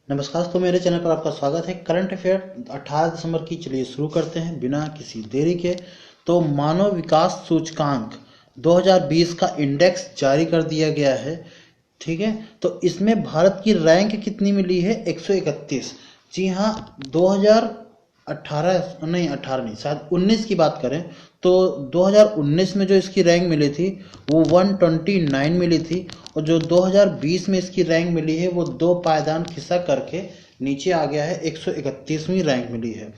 नमस्कार दोस्तों, मेरे चैनल पर आपका स्वागत है। करंट अफेयर 18 दिसंबर की चलिए शुरू करते हैं बिना किसी देरी के। तो मानव विकास सूचकांक 2020 का इंडेक्स जारी कर दिया गया है। ठीक है, तो इसमें भारत की रैंक कितनी मिली है? 131। जी हाँ, 2018 नहीं, 18 नहीं, शायद 19 की बात करें तो 2019 में जो इसकी रैंक मिली थी वो 129 मिली थी, और जो 2020 में इसकी रैंक मिली है वो 2 पायदान खिसक करके नीचे आ गया है, 131वीं रैंक मिली है।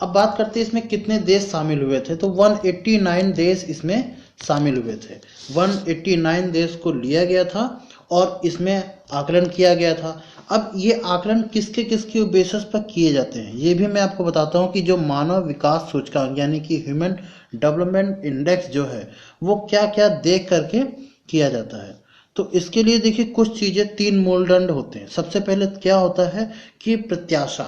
अब बात करते हैं इसमें कितने देश शामिल हुए थे। तो 189 देश इसमें शामिल हुए थे। 189 देश को लिया गया था और इसमें आकलन किया गया था। अब ये आकलन किसके किसके बेसिस पर किए जाते हैं ये भी मैं आपको बताता हूँ कि जो मानव विकास सूचकांक यानी कि ह्यूमन डेवलपमेंट इंडेक्स जो है वो क्या क्या देख करके किया जाता है। तो इसके लिए देखिए कुछ चीजें, 3 मानदंड होते हैं। सबसे पहले क्या होता है कि प्रत्याशा,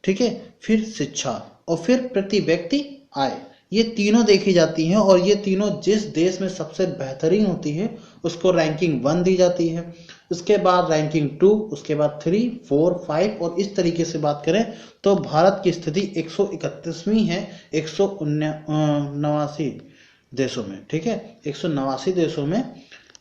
ठीक है, फिर शिक्षा और फिर प्रति व्यक्ति आय। ये तीनों देखी जाती हैं और ये तीनों जिस देश में सबसे बेहतरीन होती है उसको रैंकिंग 1 दी जाती है। उसके बाद रैंकिंग 2, उसके बाद 3, 4, 5 और इस तरीके से बात करें तो भारत की स्थिति 131वीं है 189 देशों में। ठीक है, 189 देशों में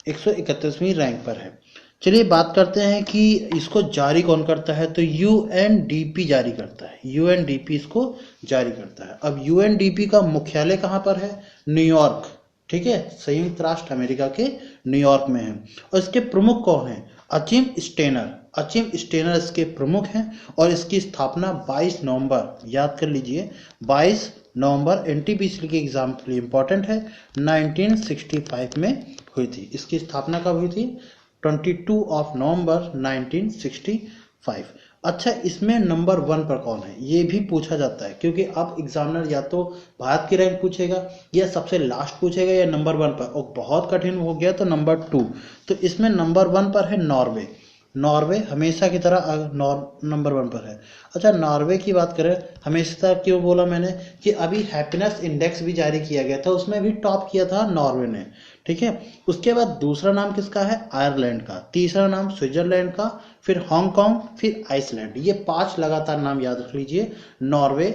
131वीं रैंक पर है। चलिए बात करते हैं कि इसको जारी कौन करता है। तो यूएनडीपी जारी करता है, यूएनडीपी इसको जारी करता है। अब यूएनडीपी का मुख्यालय कहाँ पर है? न्यूयॉर्क। ठीक है, संयुक्त राष्ट्र अमेरिका के न्यूयॉर्क में है। और इसके प्रमुख कौन है? Achim Steiner. अचिम स्टेनर इसके प्रमुख हैं और इसकी स्थापना 22 नवंबर, याद कर लीजिए, 22 नवंबर एनटीपीसी के एग्जाम के लिए इंपॉर्टेंट है, 1965 में हुई थी। इसकी स्थापना कब हुई थी? 22 ऑफ नवंबर 1965। अच्छा, इसमें नंबर 1 पर कौन है ये भी पूछा जाता है, क्योंकि अब एग्जामिनर या तो भारत की रैंक पूछेगा या सबसे लास्ट पूछेगा या नंबर 1 पर, और बहुत कठिन हो गया तो नंबर 2। तो इसमें नंबर 1 पर है नॉर्वे। नॉर्वे हमेशा की तरह नंबर 1 पर है। अच्छा, नॉर्वे की बात करें, हमेशा क्यों बोला मैंने कि अभी हैप्पीनेस इंडेक्स भी जारी किया गया था, उसमें भी टॉप किया था नॉर्वे ने। ठीक है, उसके बाद दूसरा नाम किसका है? आयरलैंड का। तीसरा नाम स्विट्जरलैंड का, फिर हांगकांग, फिर आइसलैंड। ये 5 लगातार नाम याद रख लीजिए। नॉर्वे,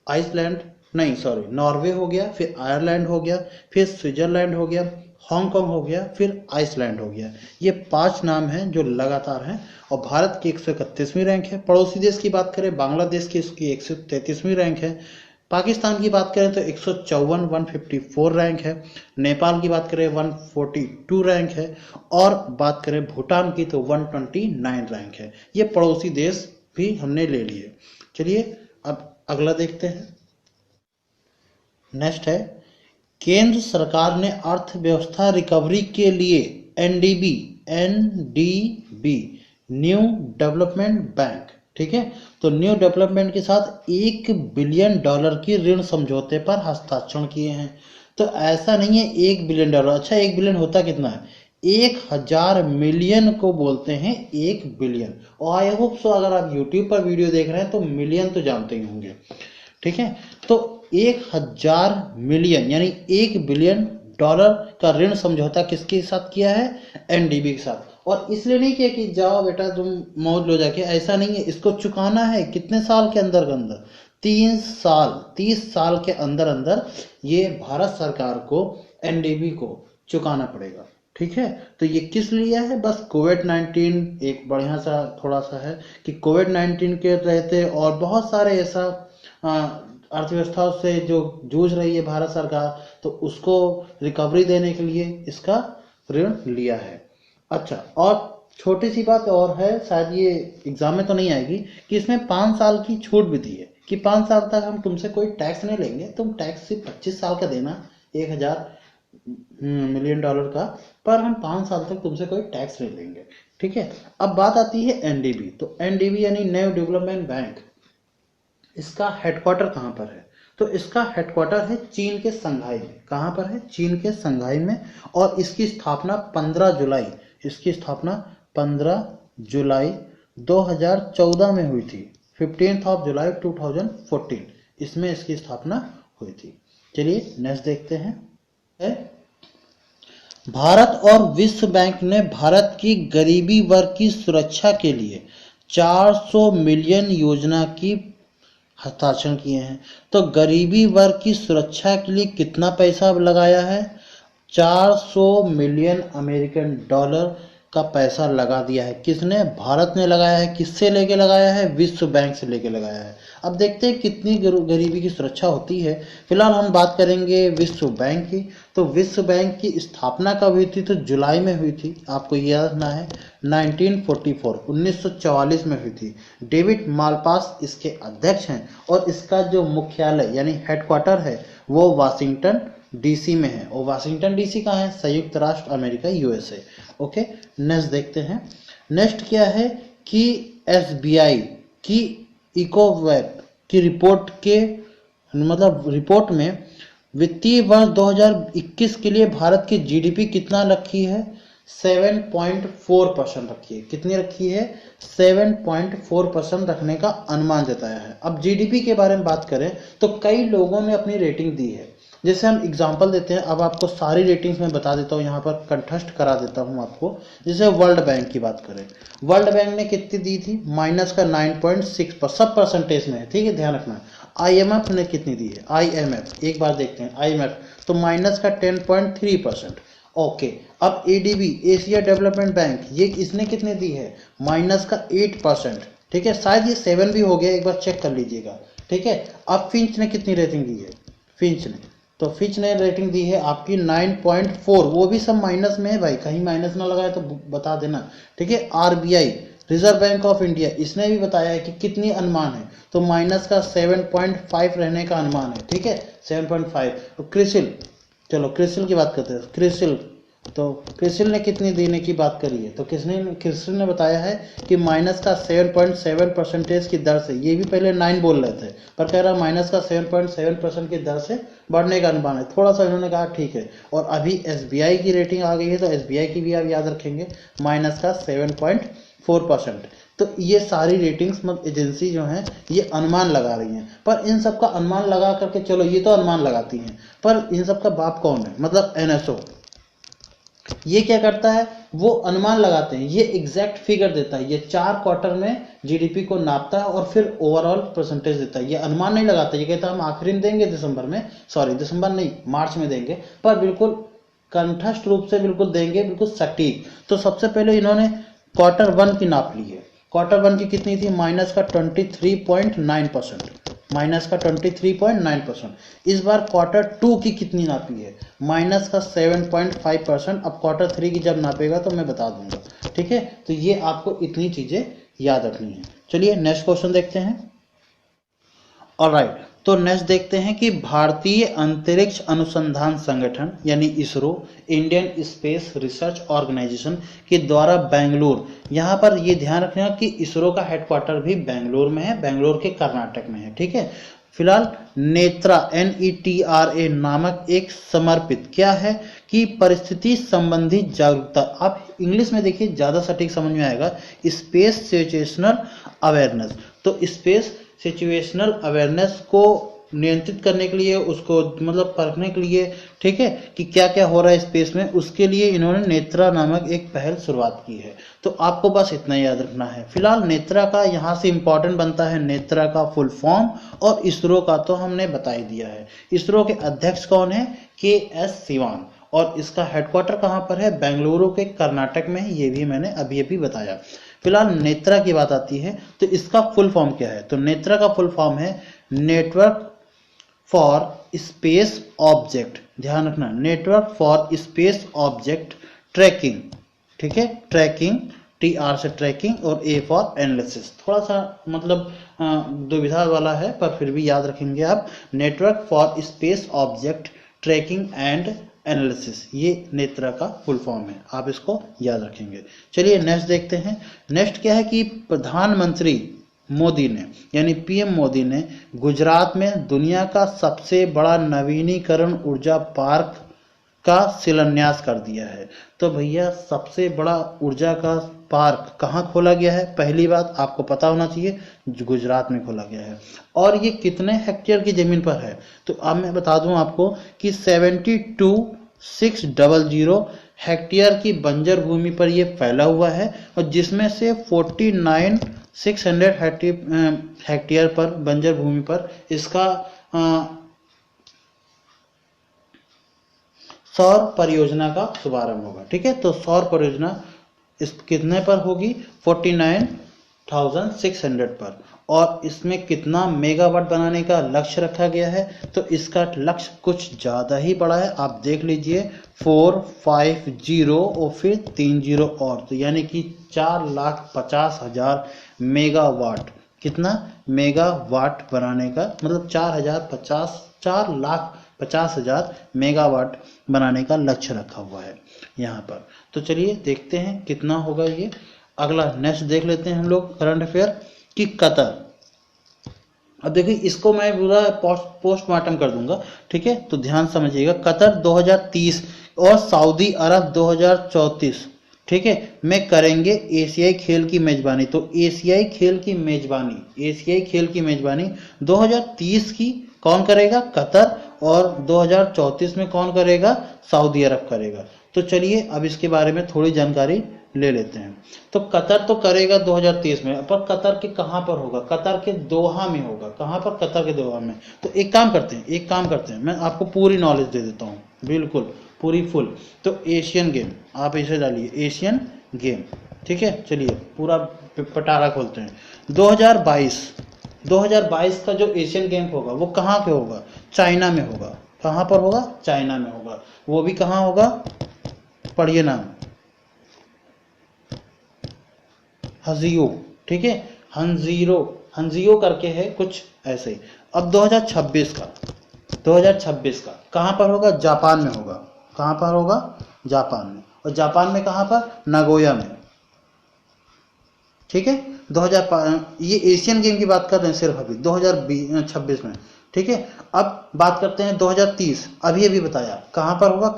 आइसलैंड, नहीं सॉरी, नॉर्वे हो गया, फिर आयरलैंड हो गया, फिर स्विट्जरलैंड हो गया, हांगकांग हो गया, फिर आइसलैंड हो गया। ये 5 नाम हैं जो लगातार हैं और भारत की 131वीं रैंक है। पड़ोसी देश की बात करें, बांग्लादेश की, इसकी 133वीं रैंक है। पाकिस्तान की बात करें तो 154, 154 रैंक है। नेपाल की बात करें 142 रैंक है। और बात करें भूटान की तो 129 रैंक है। ये पड़ोसी देश भी हमने ले लिए। चलिए अब अगला देखते हैं। नेक्स्ट है, केंद्र सरकार ने अर्थव्यवस्था रिकवरी के लिए NDB, NDB new development bank, ठीक है, तो न्यू डेवलपमेंट के साथ $1 बिलियन की ऋण समझौते पर हस्ताक्षर किए हैं। तो ऐसा नहीं है 1 बिलियन डॉलर, अच्छा 1 बिलियन होता कितना है? 1000 मिलियन को बोलते हैं 1 बिलियन। और आई होप सो अगर आप यूट्यूब पर वीडियो देख रहे हैं तो मिलियन तो जानते ही होंगे। ठीक है, तो 1000 मिलियन यानी 1 बिलियन डॉलर का ऋण समझौता किसके साथ किया है? एनडीबी के साथ। और इसलिए नहीं किया कि जाओ बेटा तुम मौज लो जाके, ऐसा नहीं है। इसको चुकाना है कितने साल के अंदर अंदर? 30 साल के अंदर अंदर ये भारत सरकार को, एनडीबी को चुकाना पड़ेगा। ठीक है, तो ये किस लिए है? बस कोविड-19 एक बढ़िया सा थोड़ा सा है कि कोविड-19 के रहते और बहुत सारे ऐसा अर्थव्यवस्था से जो जूझ रही है भारत सरकार, तो उसको रिकवरी देने के लिए इसका ऋण लिया है। अच्छा, और छोटी सी बात और है, शायद ये एग्जाम में तो नहीं आएगी, कि इसमें 5 साल की छूट भी दी है कि 5 साल तक हम तुमसे कोई टैक्स नहीं लेंगे, तुम टैक्स सिर्फ 25 साल का देना, 1000 मिलियन डॉलर का, पर हम 5 साल तक तुमसे कोई टैक्स नहीं लेंगे। ठीक है, अब बात आती है एनडीबी। तो एनडीबी यानी न्यू डेवलपमेंट बैंक, इसका हेडक्वार्टर कहाँ पर है? तो इसका हेडक्वार्टर है चीन के संघाई में। कहाँ पर है? चीन के संघाई में। और इसकी स्थापना 15 जुलाई, इसकी स्थापना 15 जुलाई 2014 में हुई थी। 15 ऑफ जुलाई 2014 इसमें इसकी स्थापना हुई थी। चलिए नेक्स्ट देखते हैं। भारत और विश्व बैंक ने भारत की गरीबी वर्ग की सुरक्षा के लिए 400 मिलियन योजना की हस्ताक्षर किए हैं। तो गरीबी वर्ग की सुरक्षा के लिए कितना पैसा लगाया है? 400 मिलियन अमेरिकन डॉलर का पैसा लगा दिया है। किसने? भारत ने लगाया है। किससे लेके लगाया है? विश्व बैंक से लेके लगाया है। अब देखते हैं कितनी गरीबी की सुरक्षा होती है। फिलहाल हम बात करेंगे विश्व बैंक की। तो विश्व बैंक की स्थापना कब हुई थी? तो जुलाई में हुई थी। आपको ये याद रखना है 1944 1944 में हुई थी। डेविड मालपास इसके अध्यक्ष हैं और इसका जो मुख्यालय यानी हेडक्वार्टर है वो वाशिंगटन डीसी में है। और वाशिंगटन डीसी कहाँ है? संयुक्त राष्ट्र अमेरिका, यूएसए। ओके, नेक्स्ट देखते हैं। नेक्स्ट क्या है कि एसबीआई की इकोवैट की रिपोर्ट के रिपोर्ट में वित्तीय वर्ष 2021 के लिए भारत की जीडीपी कितना रखी है? 7.4% रखी है। कितनी रखी है? 7.4% रखने का अनुमान जताया है। अब जीडीपी के बारे में बात करें तो कई लोगों ने अपनी रेटिंग दी है। जैसे हम एग्जांपल देते हैं, अब आपको सारी रेटिंग्स में बता देता हूँ, यहाँ पर कंठस्थ करा देता हूँ आपको। जैसे वर्ल्ड बैंक की बात करें, वर्ल्ड बैंक ने कितनी दी थी? माइनस का 9.6 पर, सब परसेंटेज में है, ठीक है, ध्यान रखना। आईएमएफ ने कितनी दी है? आईएमएफ एक बार देखते हैं। आईएमएफ तो माइनस का 10.3%। ओके, अब एडीबी एशिया डेवलपमेंट बैंक, ये इसने कितने दी है? माइनस का 8%। ठीक है, शायद ये 7 भी हो गया, एक बार चेक कर लीजिएगा। ठीक है, अब फिंच ने कितनी रेटिंग दी है? फिंच ने, तो फिंच ने रेटिंग दी है आपकी 9.4, वो भी सब माइनस में है भाई, कहीं माइनस ना लगाए तो बता देना। ठीक है, RBI reserve bank of India, इसने भी बताया है कि कितनी अनुमान है, तो माइनस का 7.5 रहने का अनुमान है। ठीक है, 7.5। तो क्रिसिल, चलो क्रिसिल की बात करते हैं। क्रिसिल, तो क्रिसिल ने कितनी देने की बात करी है? तो क्रिसिल ने बताया है कि माइनस का 7.7% की दर से, ये भी पहले 9 बोल रहे थे पर कह रहा माइनस का 7.7% की दर से बढ़ने का अनुमान है। थोड़ा सा इन्होंने कहा ठीक है। और अभी एसबीआई की रेटिंग आ गई है, तो एसबीआई की भी आप याद रखेंगे, माइनस का 7.4%। तो ये सारी रेटिंग्स एजेंसी जो हैं ये अनुमान लगा रही हैं, पर इन सब का अनुमान लगा करके, चलो ये तो अनुमान लगाती हैं, पर इन सब का बाप कौन है? मतलब एनएसओ। ये क्या करता है? वो अनुमान लगाते हैं, ये एग्जैक्ट फिगर देता है, ये 4 क्वार्टर में जीडीपी को नापता है और फिर ओवरऑल परसेंटेज देता है। ये अनुमान नहीं लगाता, ये कहता है हम आखिरी में देंगे दिसंबर में, सॉरी दिसंबर नहीं, मार्च में देंगे, पर बिल्कुल कंठस्थ रूप से बिल्कुल देंगे, बिल्कुल सटीक। तो सबसे पहले इन्होंने Q1 की नाप ली है। Q1 की कितनी थी? माइनस का 23.9%, माइनस का 23.9%। इस बार Q2 की कितनी नापी है? माइनस का 7.5%। अब Q3 की जब नापेगा तो मैं बता दूंगा। ठीक है, तो ये आपको इतनी चीजें याद रखनी है। चलिए नेक्स्ट क्वेश्चन देखते हैं। ऑलराइट, तो नेक्स्ट देखते हैं कि भारतीय अंतरिक्ष अनुसंधान संगठन यानी ISRO, Indian Space Research Organisation के द्वारा बेंगलुरु, यहाँ पर ये ध्यान रखना कि इसरो का हेडक्वार्टर भी बेंगलुरु में है, बेंगलुरु के कर्नाटक में है। ठीक है, फिलहाल नेत्रा NETRA नामक एक समर्पित क्या है कि परिस्थिति संबंधी जागरूकता, आप इंग्लिश में देखिए ज़्यादा सटीक समझ में आएगा, स्पेस सिचुएशनल अवेयरनेस। तो स्पेस सिचुएशनल अवेयरनेस को नियंत्रित करने के लिए, उसको परखने के लिए, ठीक है, कि क्या क्या हो रहा है स्पेस में, उसके लिए इन्होंने नेत्रा नामक एक पहल शुरुआत की है। तो आपको बस इतना याद रखना है। फिलहाल नेत्रा का यहाँ से इंपॉर्टेंट बनता है नेत्रा का फुल फॉर्म, और इसरो का तो हमने बता ही दिया है। इसरो के अध्यक्ष कौन है? KS सिवान, और इसका हेडक्वार्टर कहाँ पर है? बेंगलुरु के कर्नाटक में है, ये भी मैंने अभी अभी बताया। फिलहाल नेत्रा की बात आती है तो इसका फुल फॉर्म क्या है? तो नेत्रा का फुल फॉर्म है नेटवर्क फॉर स्पेस ऑब्जेक्ट, ध्यान रखना, network for space object tracking. ठीक है, ट्रैकिंग, TR से ट्रैकिंग और A फॉर एनालिसिस। थोड़ा सा दुविधा वाला है पर फिर भी याद रखेंगे आप, network for space object tracking and analysis, ये नेत्रा का फुल फॉर्म है, आप इसको याद रखेंगे। चलिए नेक्स्ट देखते हैं। नेक्स्ट क्या है कि प्रधानमंत्री मोदी ने यानी PM मोदी ने गुजरात में दुनिया का सबसे बड़ा नवीनीकरण ऊर्जा पार्क का शिलान्यास कर दिया है। तो भैया सबसे बड़ा ऊर्जा का पार्क कहाँ खोला गया है? पहली बात आपको पता होना चाहिए, गुजरात में खोला गया है। और ये कितने हेक्टेयर की जमीन पर है? तो अब मैं बता दूं आपको कि 72,600 हेक्टेयर की बंजर भूमि पर ये फैला हुआ है, और जिसमें से 49 600 हेक्टेयर पर बंजर भूमि पर इसका सौर परियोजना का शुभारंभ होगा। ठीक है, तो सौर परियोजना इस कितने पर होगी? 49,600 पर। और इसमें कितना मेगावाट बनाने का लक्ष्य रखा गया है? तो इसका लक्ष्य कुछ ज़्यादा ही बड़ा है, आप देख लीजिए 450 और फिर 30 और, तो यानी कि 4,50,000 मेगावाट। कितना मेगावाट बनाने का मतलब 4,50,000 मेगावाट बनाने का लक्ष्य रखा हुआ है यहाँ पर। तो चलिए देखते हैं कितना होगा ये। अगला नेक्स्ट देख लेते हैं हम लोग करंट अफेयर कि कतर। अब देखिए इसको मैं पूरा पोस्टमार्टम कर दूंगा। ठीक है, तो ध्यान समझिएगा। कतर 2030 और सऊदी अरब 2034 ठीक है में करेंगे एशियाई खेल की मेजबानी। तो एशियाई खेल की मेजबानी 2030 की कौन करेगा? कतर। और 2034 में कौन करेगा? सऊदी अरब करेगा। तो चलिए अब इसके बारे में थोड़ी जानकारी ले लेते हैं। तो कतर तो करेगा 2030 में, पर कतर के कहाँ पर होगा? कतर के दोहा में होगा। कहाँ पर? कतर के दोहा में। तो एक काम करते हैं, मैं आपको पूरी नॉलेज दे देता हूँ, बिल्कुल पूरी फुल। तो एशियन गेम आप इसे डालिए, एशियन गेम। ठीक है, चलिए पूरा पटारा खोलते हैं। 2022 का जो एशियन गेम होगा वो कहाँ पे होगा? चाइना में होगा। कहाँ पर होगा? चाइना में होगा। वो भी कहाँ होगा? पढ़िए नाम, हंजियो। ठीक है, हंजियो करके है कुछ ऐसे ही। अब 2026 का कहाँ पर होगा? जापान में होगा। कहाँ पर होगा? जापान में। और जापान में कहाँ पर? नागोया में। ठीक है, 2005 ये एशियन गेम की बात कर रहे हैं सिर्फ अभी 2026 में। ठीक है, अब बात करते हैं 2030। अभी बताया कहाँ पर होगा?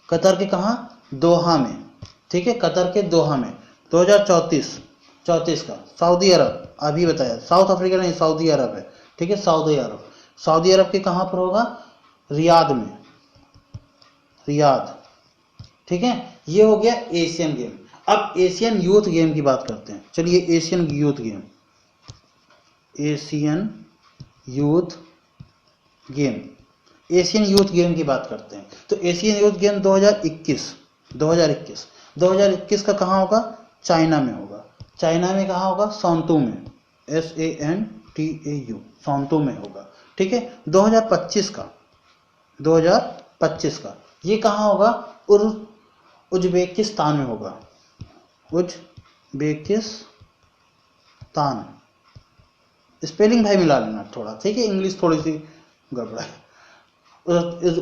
कतर के कहाँ? दोहा में। ठीक है, कतर के दोहा में। 2034 का सऊदी अरब, अभी बताया, साउथ अफ्रीका नहीं, सऊदी अरब है। ठीक है, सऊदी अरब के कहाँ पर होगा? रियाद में, रियाद। ठीक है, ये हो गया एशियन गेम। अब एशियन यूथ गेम की बात करते हैं। चलिए एशियन यूथ गेम की बात करते हैं। तो एशियन यूथ गेम 2021 का कहाँ होगा? चाइना में होगा। चाइना में कहाँ होगा? सौंतू में, SANTAU, सौंतू में होगा। ठीक है, 2025 का ये कहाँ होगा? उज्बेकिस्तान में होगा। उज्बेकिस्तान, स्पेलिंग भाई मिला लेना थोड़ा, ठीक है, इंग्लिश थोड़ी सी गड़बड़ा है।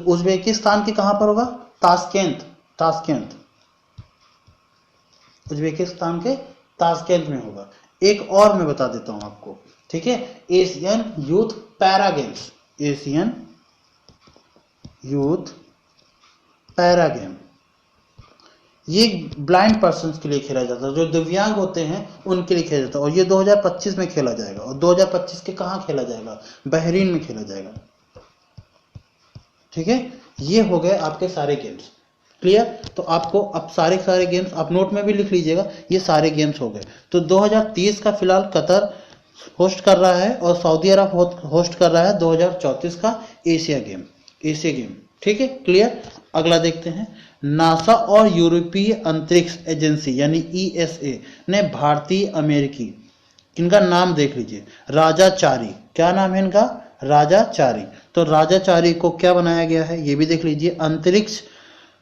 उज्बेकिस्तान के कहाँ पर होगा? ताशकेंत। उज्बेकिस्तान के ताशकेंत में होगा। एक और मैं बता देता हूं आपको। ठीक है, एशियन यूथ पैरा गेम, ये ब्लाइंड पर्सन्स के लिए खेला जाता है, जो दिव्यांग होते हैं उनके लिए खेला जाता है। और ये 2025 में खेला जाएगा। और 2025 के कहाँ खेला जाएगा? बहरीन में खेला जाएगा। ठीक है, ये हो गए आपके सारे गेम्स। क्लियर? तो आपको अब सारे गेम्स आप नोट में भी लिख लीजिएगा, ये सारे गेम्स हो गए। तो 2030 का फिलहाल कतर होस्ट कर रहा है और सऊदी अरब होस्ट कर रहा है 2034 का एशिया गेम। ठीक है, क्लियर? अगला देखते हैं। नासा और यूरोपीय अंतरिक्ष एजेंसी यानी ESA ने भारतीय अमेरिकी, इनका नाम देख लीजिए, राजाचारी। क्या नाम है इनका? राजाचारी। तो राजाचारी को क्या बनाया गया है ये भी देख लीजिए।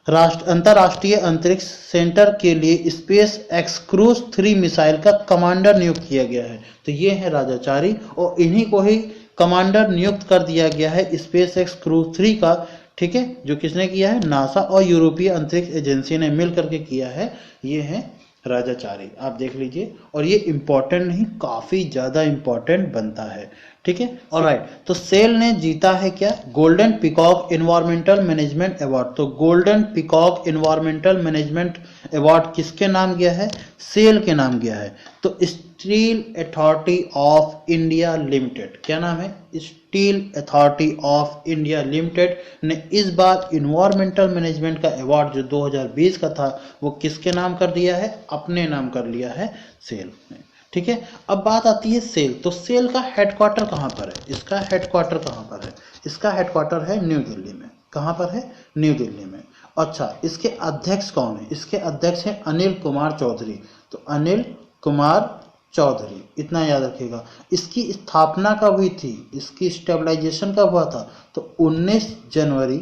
अंतरराष्ट्रीय अंतरिक्ष सेंटर के लिए स्पेस एक्स क्रूज 3 मिसाइल का कमांडर नियुक्त किया गया है। तो ये है राजाचारी, और इन्हीं को ही कमांडर नियुक्त कर दिया गया है स्पेस एक्स क्रूज 3 का। ठीक है, जो किसने किया है? नासा और यूरोपीय अंतरिक्ष एजेंसी ने मिल करके किया है। ये है राजाचारी, आप देख लीजिए। और ये इंपॉर्टेंट नहीं, काफी ज्यादा इंपॉर्टेंट बनता है। ठीक है, ऑलराइट। तो सेल ने जीता है क्या? Golden Peacock Environmental Management Award. तो Golden Peacock Environmental Management Award किसके नाम गया है? सेल के नाम गया है। तो steel authority of India limited, क्या नाम है? Steel authority of India limited ने इस बार इन्वायरमेंटल मैनेजमेंट का अवार्ड जो 2020 का था वो किसके नाम कर दिया है? अपने नाम कर लिया है, सेल ने। ठीक है, अब बात आती है सेल। तो सेल का हेडक्वार्टर कहाँ पर है? इसका हेडक्वार्टर कहाँ पर है? इसका हेडक्वार्टर है न्यू दिल्ली में। कहाँ पर है? न्यू दिल्ली में। अच्छा, इसके अध्यक्ष कौन है? इसके अध्यक्ष हैं अनिल कुमार चौधरी। तो अनिल कुमार चौधरी, इतना याद रखिएगा। इसकी स्थापना कब हुई थी? इसकी स्टेबलाइजेशन कब हुआ था? तो 19 जनवरी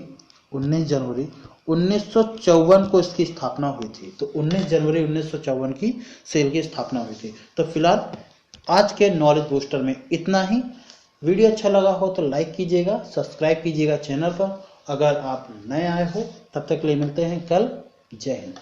1954 को इसकी स्थापना हुई थी। तो 19 जनवरी 1954 की सेल की स्थापना हुई थी। तो फिलहाल आज के नॉलेज बूस्टर में इतना ही। वीडियो अच्छा लगा हो तो लाइक कीजिएगा, सब्सक्राइब कीजिएगा चैनल पर। अगर आप नए आए हो तब तक के लिए मिलते हैं कल। जय हिंद।